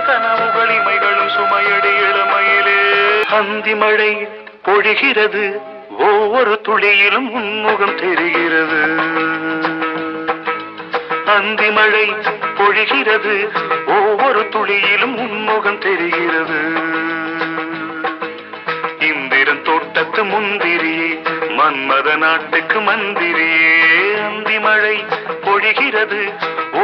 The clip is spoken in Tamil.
கனவுகள் இமைகளும் சுமையடி இளமையிலே அந்தி மழை பொழிகிறது ஒவ்வொரு துளியிலும் உன்முகம் தெரிகிறது அந்தி மழை பொழிகிறது ஒவ்வொரு துளியிலும் உன்முகம் தெரிகிறது இந்திரன் தோட்டத்து முந்திரியே மன்மத நாட்டுக்கு மந்திரியே அந்தி மழை பொழிகிறது